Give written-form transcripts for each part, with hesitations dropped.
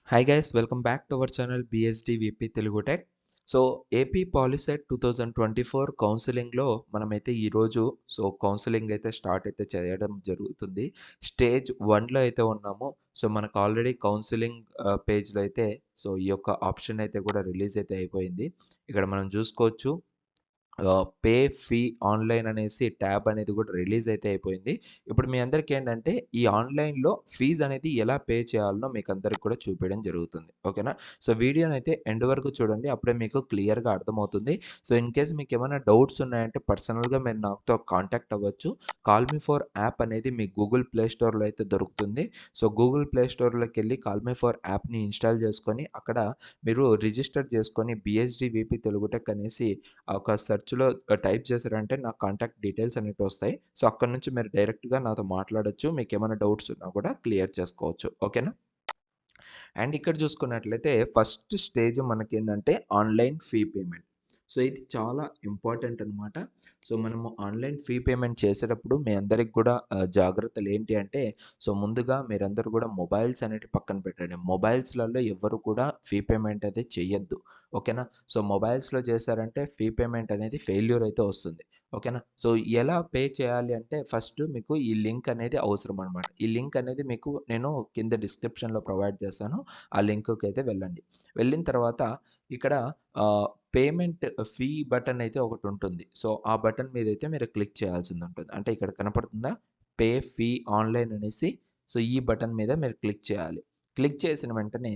Hi guys welcome back to our channel BSD VP Telugu tech. So AP POLYCET 2024 కౌన్సిలింగ్లో మనమైతే ఈరోజు counselling అయితే start అయితే చేయడం జరుగుతుంది. స్టేజ్ 1లో అయితే ఉన్నాము. సో మనకు ఆల్రెడీ కౌన్సిలింగ్ పేజ్లో అయితే ఈ యొక్క ఆప్షన్ అయితే కూడా రిలీజ్ అయితే అయిపోయింది. ఇక్కడ మనం చూసుకోవచ్చు పే ఫీ ఆన్‌లైన్ అనేసి ట్యాబ్ అనేది కూడా రిలీజ్ అయితే అయిపోయింది. ఇప్పుడు మీ అందరికీ ఏంటంటే ఈ ఆన్‌లైన్‌లో ఫీజ్ అనేది ఎలా పే చేయాలనో మీకందరికి కూడా చూపియడం జరుగుతుంది. ఓకేనా? వీడియోనైతే ఎండ్ వరకు చూడండి. అప్పుడే మీకు క్లియర్‌గా అర్థమవుతుంది. ఇన్ కేస్ మీకేమైనా డౌట్స్ ఉన్నాయంటే పర్సనల్‌గా మీరు నాతో కాంటాక్ట్ అవ్వచ్చు. కాల్ మీ ఫర్ యాప్ అనేది మీ గూగుల్ ప్లే స్టోర్‌లో అయితే దొరుకుతుంది. గూగుల్ ప్లే స్టోర్‌లోకెళ్ళి కాల్ మీ ఫర్ యాప్‌ని ఇన్‌స్టాల్ చేసుకొని అక్కడ మీరు రిజిస్టర్ చేసుకొని బీఎస్‌డీ వీపీ తెలుగు టెక్ అనేసి ఒక సెర్చ్‌లో టైప్ చేశారంటే నా కాంటాక్ట్ డీటెయిల్స్ అనేటివొస్తాయి. అక్కడి నుంచి మీరు డైరెక్ట్‌గా నాతో మాట్లాడొచ్చు. మీకేమైనా డౌట్స్ ఉన్నా కూడా క్లియర్ చేసుకోవచ్చు. ఓకేనా? అండ్ ఇక్కడ చూసుకున్నట్లయితే ఫస్ట్ స్టేజ్ మనకేందంటే ఆన్‌లైన్ ఫీ పేమెంట్. ఇది చాలా ఇంపార్టెంట్ అనమాట. మనము ఆన్‌లైన్ ఫీ పేమెంట్ చేసేటప్పుడు మీ అందరికి కూడా జాగ్రత్తలు ఏంటి అంటే ముందుగా మీరందరూ కూడా మొబైల్స్ అనేటివి పక్కన పెట్టండి. మొబైల్స్‌లలో ఎవ్వరు కూడా ఫీ పేమెంట్ అయితే చెయ్యొద్దు. ఓకేనా? మొబైల్స్‌లో చేశారంటే ఫీ పేమెంట్ అనేది ఫెయిల్యూర్ అయితే వస్తుంది. ఓకేనా? ఎలా పే చేయాలి అంటే ఫస్ట్ మీకు ఈ లింక్ అనేది అవసరం అనమాట. ఈ లింక్ అనేది మీకు నేను కింద డిస్క్రిప్షన్‌లో ప్రొవైడ్ చేస్తాను. ఆ లింక్‌కైతే వెళ్ళండి. వెళ్ళిన తర్వాత ఇక్కడ పేమెంట్ ఫీ బటన్ అయితే ఒకటుంటుంది. ఆ బటన్ మీదైతే మీరు క్లిక్ చేయాల్సిందుంటుంది. అంటే ఇక్కడ కనపడుతుందా? పే ఫీ ఆన్‌లైన్ అనేసి. ఈ బటన్ మీద మీరు క్లిక్ చేయాలి. క్లిక్ చేసిన వెంటనే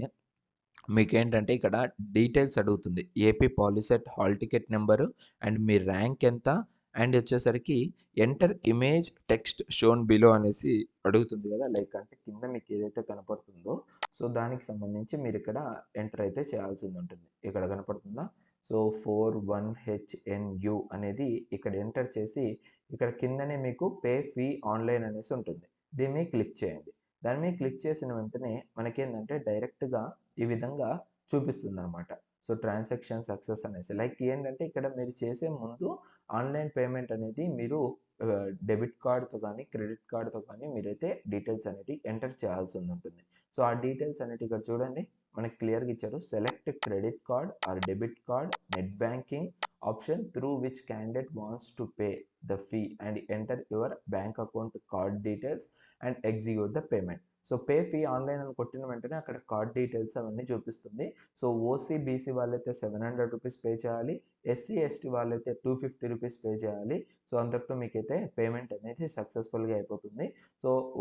మీకేంటంటే ఇక్కడ డీటెయిల్స్ అడుగుతుంది. AP POLYCET hall ticket number and me rank ఎంత అండ్ వచ్చేసరికి enter image text shown below అనేసి అడుగుతుంది కదా! లైక్ అంటే కింద మీకు ఏదైతే కనపడుతుందో దానికి సంబంధించి మీరిక్కడ ఎంటర్ అయితే చేయాల్సిందుంటుంది. ఇక్కడ కనపడుతుందా? 41HNU అనేది ఇక్కడ ఎంటర్ చేసి ఇక్కడ కిందనే మీకు పే ఫీ ఆన్‌లైన్ అనేసి ఉంటుంది. దీన్ని క్లిక్ చేయండి. దాని మీద క్లిక్ చేసిన వెంటనే మనకేందంటే డైరెక్ట్‌గా ఈ విధంగా చూపిస్తుందనమాట. ట్రాన్సాక్షన్ సక్సెస్ అనేసి. లైక్ ఏంటంటే ఇక్కడ మీరు చేసే ముందు ఆన్‌లైన్ పేమెంట్ అనేది మీరు డెబిట్ కార్డ్‌తో గానీ, క్రెడిట్ కార్డ్‌తో కానీ మీరైతే డీటెయిల్స్ అనేటివి ఎంటర్ చేయాల్సిందుంటుంది. ఆ డీటెయిల్స్ అనేటివి ఇక్కడ చూడండి మనకి క్లియర్‌గా ఇచ్చారు. Select credit card or debit card, net banking option through which candidate wants to pay the fee and enter your bank account card details and execute the payment. Pay fee online అని కొట్టిన వెంటనే అక్కడ card details అవన్నీ చూపిస్తుంది. OC, BC వాళ్ళైతే రూ. 700 pay చేయాలి. SC, ST వాళ్ళైతే రూ. 250 పే చేయాలి. అంతటితో మీకైతే పేమెంట్ అనేది సక్సెస్‌ఫుల్‌గా అయిపోతుంది.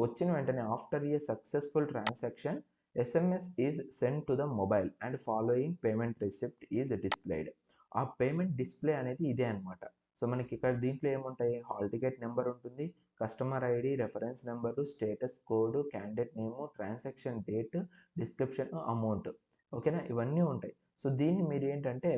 వచ్చిన వెంటనే after a successful transaction SMS is send to the mobile and following payment receipt is displayed. ఆ పేమెంట్ డిస్‌ప్లే అనేది ఇదే అనమాట. మనకి ఇక్కడ దీంట్లో ఏముంటాయి? హాల్ టికెట్ నంబర్ ఉంటుంది. Customer ID, reference number, status code, candidate నేము, ట్రాన్సాక్షన్ డేట్, డిస్క్రిప్షన్, అమౌంట్. ఓకేనా? ఇవన్నీ ఉంటాయి. దీన్ని మీరేంటంటే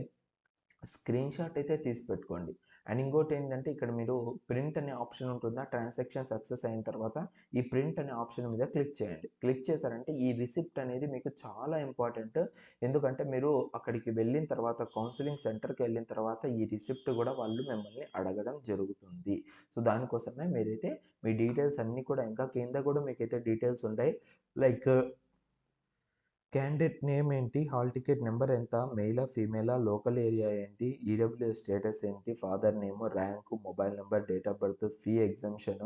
స్క్రీన్‌షాట్ అయితే తీసి పెట్టుకోండి. అండ్ ఇంకోటేంటంటే ఇక్కడ మీరు ప్రింట్ అనే ఆప్షన్ ఉంటుందా? ట్రాన్సాక్షన్ సక్సెస్ అయిన తర్వాత ఈ ప్రింట్ అనే ఆప్షన్ మీద క్లిక్ చేయండి. క్లిక్ చేశారంటే ఈ రిసిప్ట్ అనేది మీకు చాలా ఇంపార్టెంట్. ఎందుకంటే మీరు అక్కడికి వెళ్ళిన తర్వాత కౌన్సెలింగ్ సెంటర్‌కి వెళ్ళిన తర్వాత ఈ రిసిప్ట్ కూడా వాళ్ళు మిమ్మల్ని అడగడం జరుగుతుంది. దానికోసమే మీరైతే మీ డీటెయిల్స్ అన్నీ కూడా ఇంకా కింద కూడా మీకైతే డీటెయిల్స్ ఉంటాయి. లైక్ క్యాండిడేట్ నేమ్ ఏంటి? హాల్ టికెట్ నంబర్ ఎంత? మెయిలా? ఫీమేలా? లోకల్ ఏరియా ఏంటి? ఈడబ్ల్యూఎస్ స్టేటస్ ఏంటి? Father name, rank, mobile number, date of birth, fee exemption,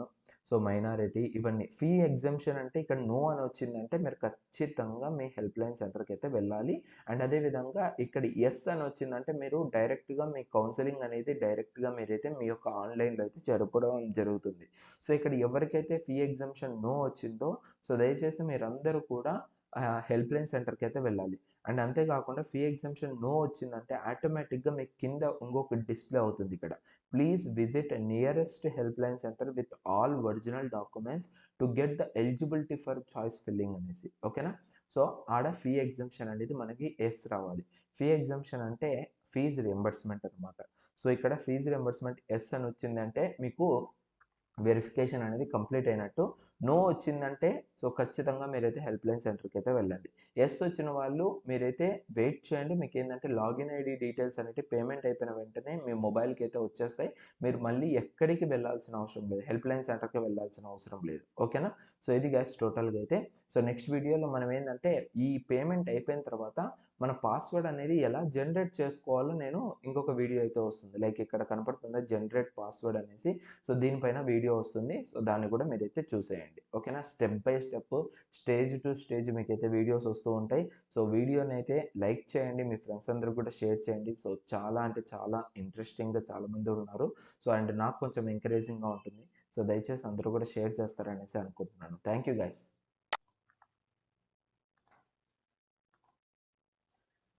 minority ఇవన్నీ. ఫీ ఎగ్జంప్షన్ అంటే ఇక్కడ నో అని వచ్చిందంటే మీరు ఖచ్చితంగా మీ హెల్ప్‌లైన్ సెంటర్‌కైతే వెళ్ళాలి. అండ్ అదేవిధంగా ఇక్కడ యెస్ అని వచ్చిందంటే మీరు డైరెక్ట్‌గా మీ కౌన్సెలింగ్ అనేది డైరెక్ట్‌గా మీరైతే మీ యొక్క ఆన్‌లైన్‌లో అయితే జరపడం జరుగుతుంది. ఇక్కడ ఎవరికైతే ఫీ ఎగ్జంప్షన్ నో వచ్చిందో దయచేసి మీరందరూ కూడా హెల్ప్‌లైన్ సెంటర్‌కైతే వెళ్ళాలి. అండ్ అంతే కాకుండా ఫీ ఎగ్జంప్షన్ నో వచ్చిందంటే ఆటోమేటిక్‌గా మీకు కింద ఇంకొక డిస్‌ప్లే అవుతుంది ఇక్కడ. Please visit nearest helpline centre with all original documents to get the eligibility for choice filling అనేసి. ఓకేనా? ఆడ ఫీ ఎగ్జంప్షన్ అనేది మనకి యెస్ రావాలి. ఫీ ఎగ్జంప్షన్ అంటే ఫీజ్ రియంబర్స్‌మెంట్ అనమాట. ఇక్కడ ఫీజ్ రియంబర్స్‌మెంట్ యెస్ అని వచ్చిందంటే మీకు వెరిఫికేషన్ అనేది కంప్లీట్ అయినట్టు. నో వచ్చిందంటే సో ఖచ్చితంగా మీరైతే హెల్ప్‌లైన్ సెంటర్‌కి అయితే వెళ్ళండి. యెస్ వచ్చిన వాళ్ళు మీరైతే వెయిట్ చేయండి. మీకేందంటే లాగిన్ ఐడీ డీటెయిల్స్ అనేటివి పేమెంట్ అయిపోయిన వెంటనే మీ మొబైల్‌కి అయితే వచ్చేస్తాయి. మీరు మళ్ళీ ఎక్కడికి వెళ్ళాల్సిన అవసరం లేదు. హెల్ప్‌లైన్ సెంటర్‌కి వెళ్ళాల్సిన అవసరం లేదు. ఓకేనా? సో ఇది గైస్ టోటల్‌గా అయితే. సో నెక్స్ట్ వీడియోలో మనం ఏందంటే ఈ పేమెంట్ అయిపోయిన తర్వాత మన పాస్వర్డ్ అనేది ఎలా జనరేట్ చేసుకోవాలో నేను ఇంకొక వీడియో అయితే వస్తుంది. లైక్ ఇక్కడ కనపడుతుందా జనరేట్ పాస్వర్డ్ అనేసి. సో దీనిపైన వీడియో వస్తుంది. సో దాన్ని కూడా మీరైతే చూసేయండి. ఓకేనా? Step by step, stage to stage మీకైతే వీడియోస్ వస్తూ ఉంటాయి. సో వీడియోని అయితే లైక్ చేయండి. మీ ఫ్రెండ్స్ అందరికి కూడా షేర్ చేయండి. సో చాలా అంటే చాలా ఇంట్రెస్టింగ్‌గా చాలామంది ఉన్నారు. సో అండ్ నాకు కొంచెం ఎంకరేజింగ్‌గా ఉంటుంది. సో దయచేసి అందరూ కూడా షేర్ చేస్తారనేసి అనుకుంటున్నాను. Thank you guys.